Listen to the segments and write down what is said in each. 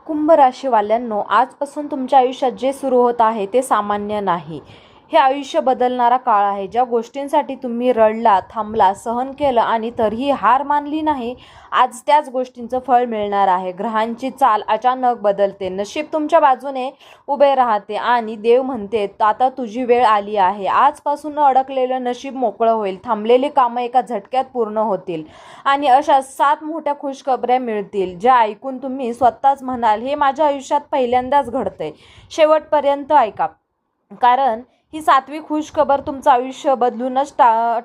कुंभ राशीवाल्यांनो, आजपासून तुमच्या आयुष्यात जे सुरू होत आहे ते सामान्य नाही. हे आयुष्य बदलणारा काळ आहे. ज्या गोष्टींसाठी तुम्ही रडला, थांबला, सहन केलं आणि तरीही हार मानली नाही, आज त्याच गोष्टींचं फळ मिळणार आहे. ग्रहांची चाल अचानक बदलते, नशीब तुमच्या बाजूने उभे राहते आणि देव म्हणते, आता तुझी वेळ आली आहे. आजपासून अडकलेलं नशीब मोकळं होईल, थांबलेली कामं एका झटक्यात पूर्ण होतील आणि अशा 7 मोठ्या खुशखबऱ्या मिळतील, ज्या ऐकून तुम्ही स्वतःच म्हणाल, हे माझ्या आयुष्यात पहिल्यांदाच घडतंय. शेवटपर्यंत ऐका, कारण ही 7वी खुशखबर तुमचं आयुष्य बदलूनच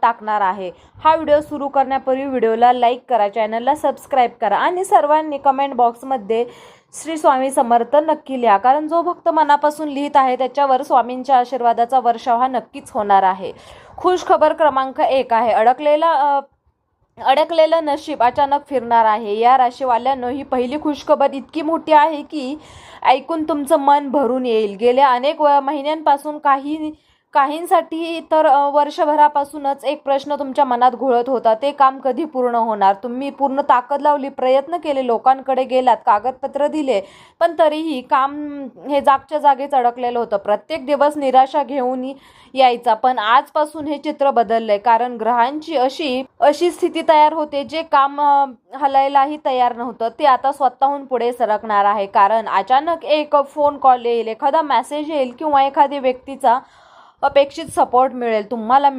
टाकणार आहे. हा व्हिडिओ सुरू करण्यापूर्वी व्हिडिओला लाईक करा, चॅनलला सबस्क्राईब करा आणि सर्वांनी कमेंट बॉक्समध्ये श्री स्वामी समर्थ नक्की लिहा, कारण जो भक्त मनापासून लिहित आहे त्याच्यावर स्वामींच्या आशीर्वादाचा वर्षाव हा नक्कीच होणार आहे. खुशखबर क्रमांक 1 आहे, अडकलेलं नशीब अचानक फिरणार आहे. या राशीवाल्यांनो, ही पहिली खुशखबर इतकी मोठी आहे की ऐकून तुमचं मन भरून येईल. गेल्या अनेक महिन्यांपासून काहींसाठी तर वर्षभरापासूनच एक प्रश्न तुमच्या मनात घोळत होता, ते काम कधी पूर्ण होणार. तुम्ही पूर्ण ताकद लावली, प्रयत्न केले, लोकांकडे गेलात, कागदपत्र दिले, पण तरीही काम हे जागच्या जागेच अडकलेलं होतं. प्रत्येक दिवस निराशा घेऊन यायचा, पण आजपासून हे चित्र बदललंय, कारण ग्रहांची अशी स्थिती तयार होते, जे काम हलायलाही तयार नव्हतं ते आता स्वतःहून पुढे सरकणार आहे. कारण अचानक एक फोन कॉल येईल, एखादा मेसेज येईल किंवा एखाद्या व्यक्तीचा अपेक्षित सपोर्ट मिळेल. तुम्हाला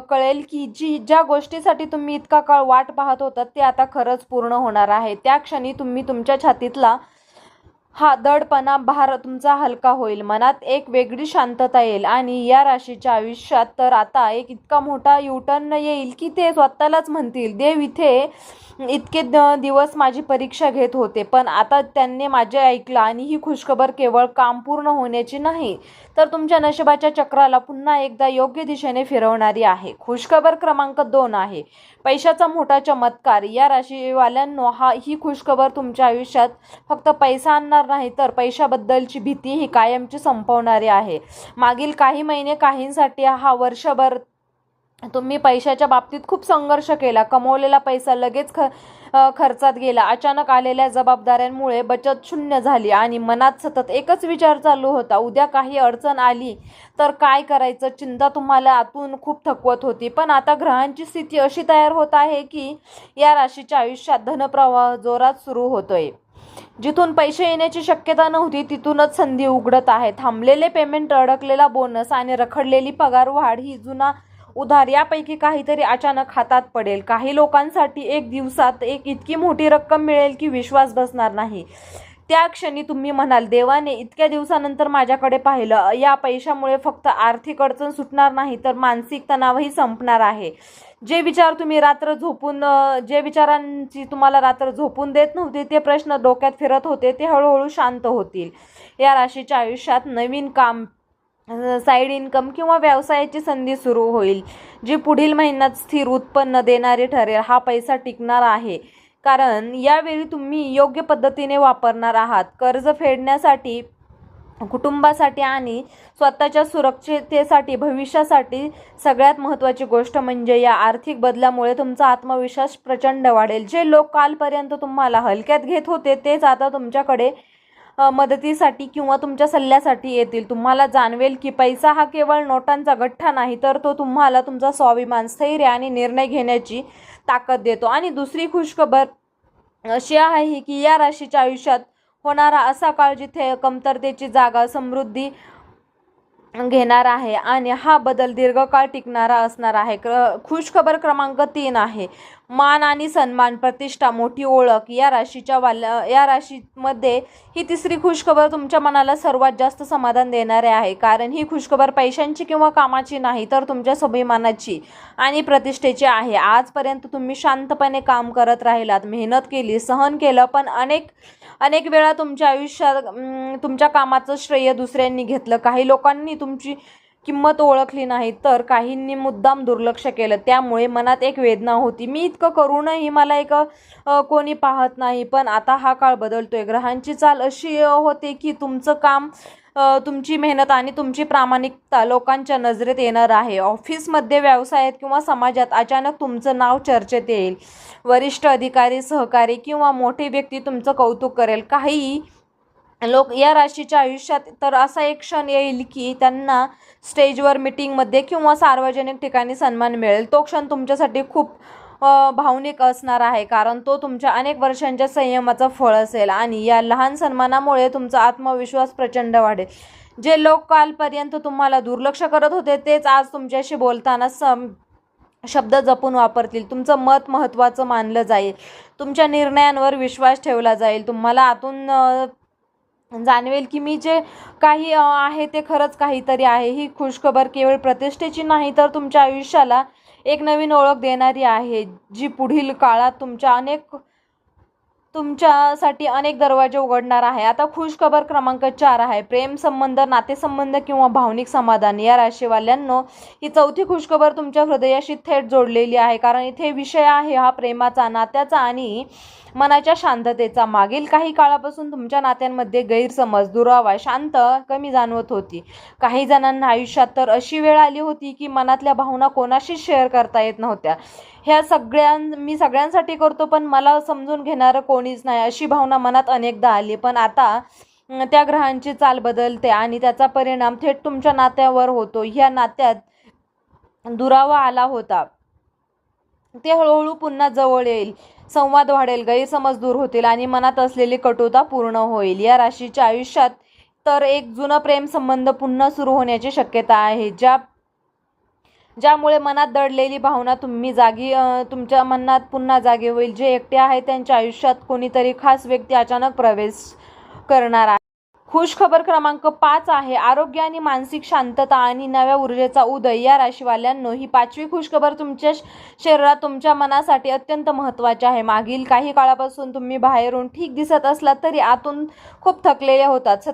कळेल की ज्या गोष्टीसाठी तुम्ही इतका काळ वाट पाहत होता ते आता खरंच पूर्ण होणार आहे. त्या क्षणी तुम्ही तुमच्या छातीतला हा दडपणा भार तुमचा हलका होईल, मनात एक वेगळी शांतता येईल आणि या राशीच्या आयुष्यात तर आता एक इतका मोठा युटर्न येईल की ते स्वतःलाच म्हणतील, देव इतके दिवस माझी परीक्षा घेत होते, पण आता त्यांनी माझे ऐकलं. आणि ही खुशखबर केवळ काम पूर्ण होण्याची नाही, तर तुमच्या नशिबाच्या चक्राला पुन्हा एकदा योग्य दिशेने फिरवणारी आहे. खुशखबर क्रमांक 2 आहे, पैशाचा मोठा चमत्कार. या राशीवाल्यांनो, ही खुशखबर तुमच्या आयुष्यात फक्त पैसा आणणार नाही, तर पैशाबद्दलची भीती ही कायमची संपवणारी आहे. मागील काही महिने काहींसाठी हा वर्षभर तुम्ही पैशाच्या बाबतीत खूप संघर्ष केला. कमवलेला पैसा लगेच खर्चात गेला. अचानक आलेल्या जबाबदाऱ्यांमुळे बचत शून्य झाली आणि मनात सतत एकच विचार चालू होता, उद्या काही अडचण आली तर काय करायचं. चिंता तुम्हाला आतून खूप थकवत होती. पण आता ग्रहांची स्थिती अशी तयार होत आहे की या राशीच्या आयुष्यात धनप्रवाह जोरात सुरू होतोय. जिथून पैसे येण्याची शक्यता नव्हती तिथूनच संधी उघडत आहे. थांबलेले पेमेंट, अडकलेला बोनस आणि रखडलेली पगारवाढ ही जुना उधार यापैकी काहीतरी अचानक हातात पडेल. काही लोकांसाठी एक दिवसात इतकी मोठी रक्कम मिळेल की विश्वास बसणार नाही. त्या क्षणी तुम्ही म्हणाल, देवाने इतक्या दिवसानंतर माझ्याकडे पाहिलं. या पैशामुळे फक्त आर्थिक अडचण सुटणार नाही, तर मानसिक तणावही संपणार आहे. जे विचारांची तुम्हाला रात्र झोपून देत नव्हते, ते प्रश्न डोक्यात फिरत होते, ते हळूहळू शांत होतील. या राशीच्या आयुष्यात नवीन काम, साईड इन्कम किंवा व्यवसायाची संधी सुरू होईल, जी पुढील महिन्यात स्थिर उत्पन्न देणारी ठरेल. हा पैसा टिकणार आहे, कारण यावेळी तुम्ही योग्य पद्धतीने वापरणार आहात. कर्ज फेडण्यासाठी, कुटुंबासाठी आणि स्वतःच्या सुरक्षिततेसाठी, भविष्यासाठी. सगळ्यात महत्त्वाची गोष्ट म्हणजे या आर्थिक बदलामुळे तुमचा आत्मविश्वास प्रचंड वाढेल. जे लोक कालपर्यंत तुम्हाला हलक्यात घेत होते तेच आता तुमच्याकडे मदतीसाठी किंवा तुमच्या सल्ल्यासाठी येतील. तुम्हाला जाणवेल की पैसा हा केवळ नोटांचा गठ्ठा नाही, तर तो तुम्हाला तुमचा स्वाभिमान, स्थैर्य आणि निर्णय घेण्याची ताकद देतो. आणि दुसरी खुशखबर अशी आहे की या राशीच्या आयुष्यात होणारा असा काळ जिथे कमतरतेची जागा समृद्धी घेणार आहे आणि हा बदल दीर्घकाळ टिकणारा असणार आहे. खुशखबर क्रमांक 3 आहे, मान आणि सन्मान, प्रतिष्ठा, मोठी ओळख. या राशीमध्ये ही तिसरी खुशखबर तुमच्या मनाला सर्वात जास्त समाधान देणारे आहे, कारण ही खुशखबर पैशांची किंवा कामाची नाही, तर तुमच्या स्वाभिमानाची आणि प्रतिष्ठेची आहे. आजपर्यंत तुम्ही शांतपणे काम करत राहिलात, मेहनत केली, सहन केलं, पण अनेक वेळा तुमच्या आयुष्यात तुमच्या कामाचं श्रेय दुसऱ्यांनी घेतलं. काही लोकांनी तुमची किंमत ओळखली नाही, तर काहींनी मुद्दाम दुर्लक्ष केलं. त्यामुळे मनात एक वेदना होती, मी इतकं करूनही मला कोणी पाहत नाही. पण आता हा काळ बदलतोय. ग्रहांची चाल अशी होते की तुमचं काम, तुमची मेहनत आणि तुमची प्रामाणिकता लोकांच्या नजरेत येणार आहे. ऑफिसमध्ये, व्यवसायात किंवा समाजात अचानक तुमचं नाव चर्चेत येईल. वरिष्ठ अधिकारी, सहकारी किंवा मोठी व्यक्ती तुमचं कौतुक करेल. या राशीच्या आयुष्यात तर असा एक क्षण येईल की त्यांना स्टेजवर, मीटिंगमध्ये किंवा सार्वजनिक ठिकाणी सन्मान मिळेल. तो क्षण तुमच्यासाठी खूप भावनिक असणार आहे, कारण तो तुमच्या अनेक वर्षांच्या संयमाचं फळ असेल आणि या लहान सन्मानामुळे तुमचा आत्मविश्वास प्रचंड वाढेल. जे लोक कालपर्यंत तुम्हाला दुर्लक्ष करत होते तेच आज तुमच्याशी बोलताना शब्द जपून वापरतील. तुमचं मत महत्त्वाचं मानलं जाईल. तुमच्या निर्णयांवर विश्वास ठेवला जाईल. तुम्हाला आतून जाणवेल की मी जे काही आहे ते खरंच काहीतरी आहे. ही खुशखबर केवळ प्रतिष्ठेची नाही तर तुमच्या आयुष्याला एक नवीन ओळख देणारी आहे, जी पुढील काळात तुमच्यासाठी अनेक दरवाजे उघडणार आहे. आता खुशखबर क्रमांक 4 आहे प्रेम संबंध, नातेसंबंध किंवा भावनिक समाधान. या राशीवाल्यांनो, ही चौथी खुशखबर तुमच्या हृदयाशी थेट जोडलेली आहे, कारण इथे विषय आहे हा प्रेमाचा, नात्याचा आणि मनाच्या शांततेचा. मागील काही काळापासून तुमच्या नात्यांमध्ये गैरसमज, दुरावा, शांत कमी जाणवत होती. काही जणांना आयुष्यात तर अशी वेळ आली होती की मनातल्या भावना कोणाशीच शेअर करता येत नव्हत्या. मी सगळ्यांसाठी करतो पण मला समजून घेणारं कोणीच नाही, अशी भावना मनात अनेकदा आली. पण आता त्या ग्रहांची चाल बदलते आणि त्याचा परिणाम थेट तुमच्या नात्यावर होतो. ह्या नात्यात दुरावा आला होता ते हळूहळू पुन्हा जवळ येईल. संवाद वाढेल, गैरसमज दूर होतील आणि मनात असलेली कटुता पूर्ण होईल. या राशीच्या आयुष्यात तर एक जुनं प्रेम संबंध पुन्हा सुरू होण्याची शक्यता आहे, ज्यामुळे मनात दडलेली भावना तुमच्या मनात पुन्हा जागी होईल. जे एकटे आहेत त्यांच्या आयुष्यात कोणीतरी खास व्यक्ती अचानक प्रवेश करणार आहे. खुशखबर क्रमांक 5 आहे आरोग्य आणि मानसिक शांतता आणि नव्या ऊर्जेचा उदय. या राशीवाल्यांनो, ही 5वी खुशखबर तुमच्या शरीरात, तुमच्या मनासाठी अत्यंत महत्त्वाची आहे. मागील काही काळापासून तुम्ही बाहेरून ठीक दिसत असलात तरी आतून खूप थकलेले होतात.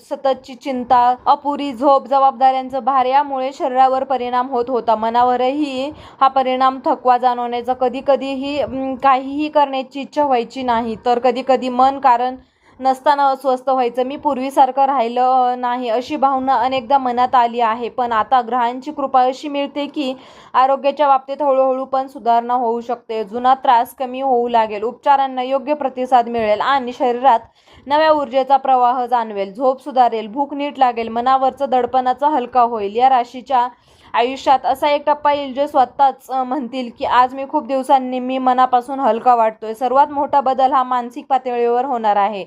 सततची चिंता, अपुरी झोप, जबाबदाऱ्यांचं भार यामुळे शरीरावर परिणाम होत होता. मनावरही हा परिणाम, थकवा जाणवण्याचा, कधीही काहीही करण्याची इच्छा व्हायची नाही, तर कधीकधी मन कारण नसताना अस्वस्थ व्हायचं. मी पूर्वीसारखं राहिलं नाही अशी भावना अनेकदा मनात आली आहे. पण आता ग्रहांची कृपा अशी मिळते की आरोग्याच्या बाबतीत हळूहळू पण सुधारणा होऊ शकते. जुना त्रास कमी होऊ लागेल, उपचारांना योग्य प्रतिसाद मिळेल आणि शरीरात नव्या ऊर्जेचा प्रवाह जाणवेल. झोप सुधारेल, भूक नीट लागेल, मनावरचं दडपणाचा हलका होईल. या राशीच्या आयुष्यात असा एक टप्पा येईल जे स्वतःच म्हणतील की आज मी खूप दिवसांनी मी मनापासून हलका वाटतोय. सर्वात मोठा बदल हा मानसिक पातळीवर होणार आहे.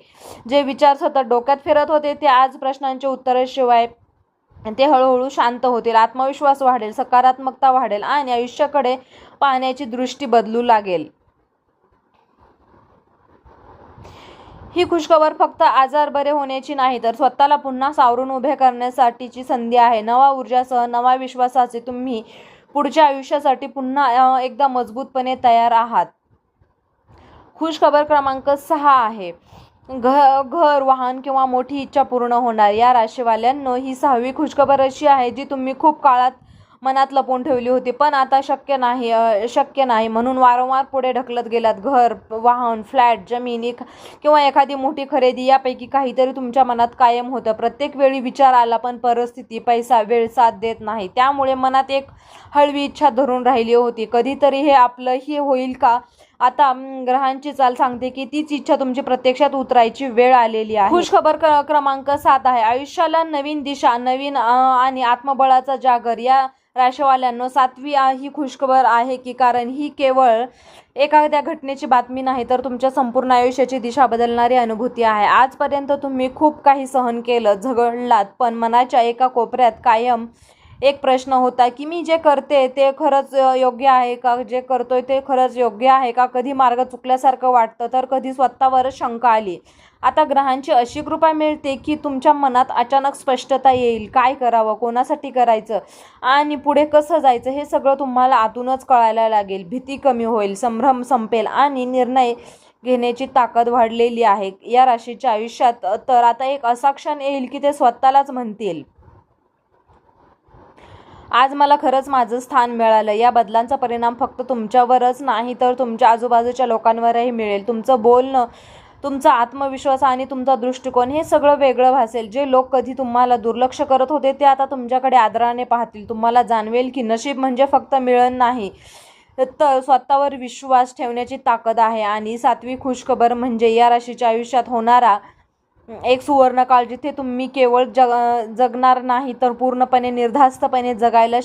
जे विचार सतत डोक्यात फिरत होते ते आज प्रश्नांच्या उत्तराशिवाय ते हळूहळू शांत होतील. आत्मविश्वास वाढेल, सकारात्मकता वाढेल आणि आयुष्याकडे पाहण्याची दृष्टी बदलू लागेल. ही खुशखबर फक्त आजार बरे होण्याची नाही तर स्वतःला पुन्हा सावरून उभे करण्यासाठीची संधी आहे. नवा ऊर्जासह, नवा विश्वासाचे तुम्ही पुढच्या आयुष्यासाठी पुन्हा एकदा मजबूतपणे तयार आहात. खुशखबर क्रमांक 6 आहे घर, वाहन किंवा मोठी इच्छा पूर्ण होणार. या राशीवाल्यांनो, ही 6वी खुशखबर अशी आहे जी तुम्ही खूप काळात मनात लपवून ठेवली होती, पण आता शक्य नाही म्हणून वारंवार पुढे ढकलत गेलात. घर, वाहन, फ्लॅट, जमीन किंवा एखादी मोठी खरेदी यापैकी काहीतरी तुमच्या मनात कायम होतं. प्रत्येक वेळी विचार आला पण परिस्थिती, पैसा, वेळ साथ देत नाही. त्यामुळे मनात एक हळवी इच्छा धरून राहिली होती, कधीतरी हे आपलंही होईल का. आता ग्रहांची चाल सांगते की तीच इच्छा तुमची प्रत्यक्षात उतरायची वेळ आलेली आहे. खुशखबर क्रमांक 7 आहे आयुष्याला नवीन दिशा, नवीन आणि आत्मबळाचा जागर. या राशीवाल्यांनो, 7वी ही खुशखबर आहे की कारण ही केवळ एखाद्या घटनेची बातमी नाही तर तुमच्या संपूर्ण आयुष्याची दिशा बदलणारी अनुभूती आहे. आजपर्यंत तुम्ही खूप काही सहन केलं, झगडलात, पण मनाच्या एका कोपऱ्यात कायम एक प्रश्न होता की मी जे करते ते खरंच योग्य आहे का, जे करतोय ते खरंच योग्य आहे का. कधी मार्ग चुकल्यासारखं वाटतं तर कधी स्वतःवरच शंका आली. आता ग्रहांची अशी कृपा मिळते की तुमच्या मनात अचानक स्पष्टता येईल. काय करावं, कोणासाठी करायचं आणि पुढे कसं जायचं हे सगळं तुम्हाला आतूनच कळायला लागेल. भीती कमी होईल, संभ्रम संपेल आणि निर्णय घेण्याची ताकद वाढलेली आहे. या राशीच्या आयुष्यात तर आता एक असा क्षण येईल की ते स्वतःलाच म्हणतील, आज मला खरंच माझं स्थान मिळालं. या बदलांचा परिणाम फक्त तुमच्यावरच नाही तर तुमच्या आजूबाजूच्या लोकांवरही मिळेल. तुमचं बोलणं, तुमचा आत्मविश्वास आणि तुमचा दृष्टिकोन हे सगळं वेगळं भासेल. जे लोक कधी तुम्हाला दुर्लक्ष करत होते ते आता तुमच्याकडे आदराने पाहतील. तुम्हाला जाणवेल की नशीब म्हणजे फक्त मिळण नाही तर स्वतःवर विश्वास ठेवण्याची ताकद आहे. आणि 7वी खुशखबर म्हणजे या राशीच्या आयुष्यात होणारा एक सुवर्णकाळ जिथे तुम्ही केवळ जगणार नाही तर पूर्णपणे निर्धास्तपणे जगायला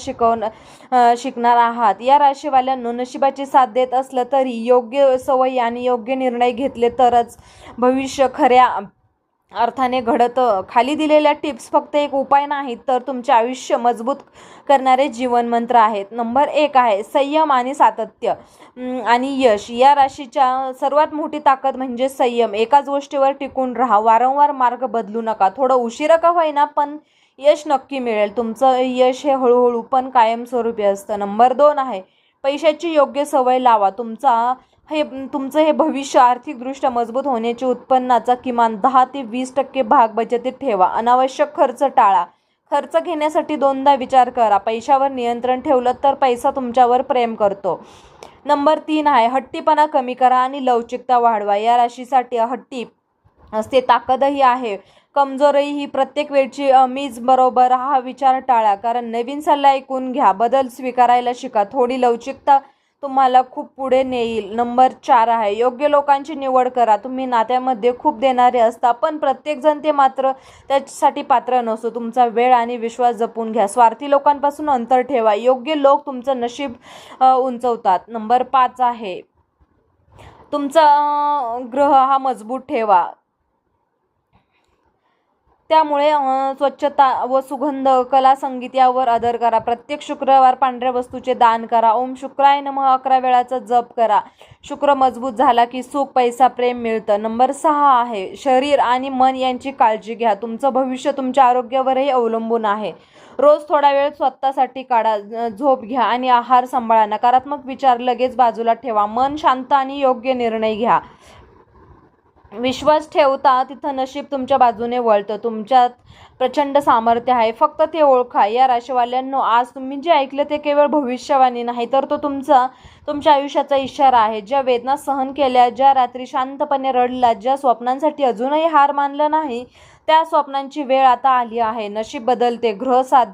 शिकणार आहात. या राशीवाल्यांनो, नशिबाची साथ देत असलं तरी योग्य सवयी आणि योग्य निर्णय घेतले तरच भविष्य खऱ्या अर्थाने घडतं. खाली दिलेल्या टिप्स फक्त एक उपाय नाहीत तर तुमचे आयुष्य मजबूत करणारे जीवनमंत्र आहेत. नंबर 1 आहे संयम आणि सातत्य आणि यश. या राशीच्या सर्वात मोठी ताकद म्हणजे संयम. एकाच गोष्टीवर टिकून राहा, वारंवार मार्ग बदलू नका. थोडं उशिरा का होईना पण यश नक्की मिळेल. तुमचं यश हे हळूहळू पण कायमस्वरूपी असतं. नंबर 2 आहे पैशाची योग्य सवय लावा. तुमचं हे भविष्य आर्थिकदृष्ट्या मजबूत होण्याची उत्पन्नाचा किमान 10 ते 20% भाग बचतीत ठेवा. अनावश्यक खर्च टाळा. खर्च घेण्यासाठी दोनदा विचार करा. पैशावर नियंत्रण ठेवलं तर पैसा तुमच्यावर प्रेम करतो. नंबर 3 आहे हट्टीपणा कमी करा आणि लवचिकता वाढवा. या राशीसाठी हट्टी असते ताकदही आहे, कमजोरही. ही प्रत्येक वेळची मीच बरोबर हा विचार टाळा, कारण नवीन सल्ला ऐकून घ्या. बदल स्वीकारायला शिका. थोडी लवचिकता तुम्हाला खूप पुढे नेईल. नंबर 4 आहे योग्य लोकांची निवड करा. तुम्ही नात्यामध्ये खूप देणारे असता पण प्रत्येकजण ते मात्र त्यासाठी पात्र नसतो. तुमचा वेळ आणि विश्वास जपून घ्या. स्वार्थी लोकांपासून अंतर ठेवा. योग्य लोक तुमचं नशीब उंचवतात. नंबर 5 आहे तुमचा ग्रह हा मजबूत ठेवा. त्यामुळे स्वच्छता व सुगंध, कला, संगीत यावर आदर करा. प्रत्येक शुक्रवार पांढऱ्या वस्तूचे दान करा. ओम शुक्राय नमः 11 वेळाचा जप करा. शुक्र मजबूत झाला की सुख, पैसा, प्रेम मिळतं. नंबर 6 आहे शरीर आणि मन यांची काळजी घ्या. तुमचं भविष्य तुमच्या आरोग्यावरही अवलंबून आहे. रोज थोडा वेळ स्वतःसाठी काढा. झोप घ्या आणि आहार सांभाळा. नकारात्मक विचार लगेच बाजूला ठेवा. मन शांत आणि योग्य निर्णय घ्या. विश्वास ठेवता तिथं नशीब तुमच्या बाजूने वळतं. तुमच्यात प्रचंड सामर्थ्य आहे, फक्त ते ओळखा. या राशीवाल्यांनो, आज तुम्ही जे ऐकलं ते केवळ भविष्यवाणी नाही तर तो तुमच्या आयुष्याचा इशारा आहे. ज्या वेदना सहन केल्या, ज्या रात्री शांतपणे रडला, ज्या स्वप्नांसाठी अजूनही हार मानलं नाही, त्या स्वप्नांची वेळ आता आली आहे. नशीब बदलते, ग्रह साथ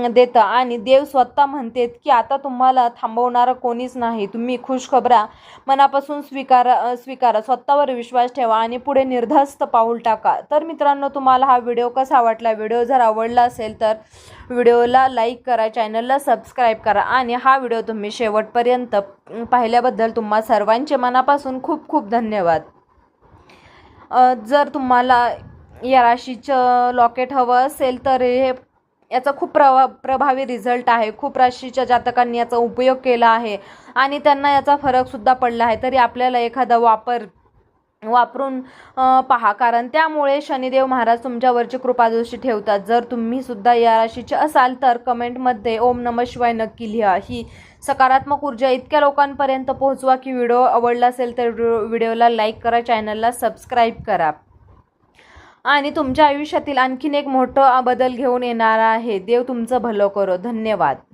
देतं आणि देव स्वतः म्हणतेत की आता तुम्हाला थांबवणारं कोणीच नाही. तुम्ही खुशखबरा मनापासून स्वीकारा. स्वतःवर विश्वास ठेवा आणि पुढे निर्धास्त पाऊल टाका. तर मित्रांनो, तुम्हाला हा व्हिडिओ कसा वाटला? व्हिडिओ जर आवडला असेल तर व्हिडिओला लाईक करा, चॅनलला सबस्क्राईब करा आणि हा व्हिडिओ तुम्ही शेवटपर्यंत पाहिल्याबद्दल तुम्हा सर्वांचे मनापासून खूप खूप धन्यवाद. जर तुम्हाला या राशीचं लॉकेट हवं असेल तर याचा खूप प्रभावी रिझल्ट आहे. खूप राशीच्या जातकांनी याचा उपयोग केला आहे आणि त्यांना याचा फरकसुद्धा पडला आहे. तरी आपल्याला एखादा वापरून पहा, कारण त्यामुळे शनिदेव महाराज तुमच्यावरची कृपादृष्टी ठेवतात. जर तुम्ही सुद्धा या राशीचे असाल तर कमेंटमध्ये ओम नमः शिवाय नक्की लिहा. ही सकारात्मक ऊर्जा इतक्या लोकांपर्यंत पोहोचवा की व्हिडिओ आवडला असेल तर व्हिडिओला लाईक करा, चॅनलला सबस्क्राईब करा आणि तुमच्या आयुष्यातील आणखीन एक मोठा बदल घेऊन येणार आहे. देव तुमचं भलं करो. धन्यवाद.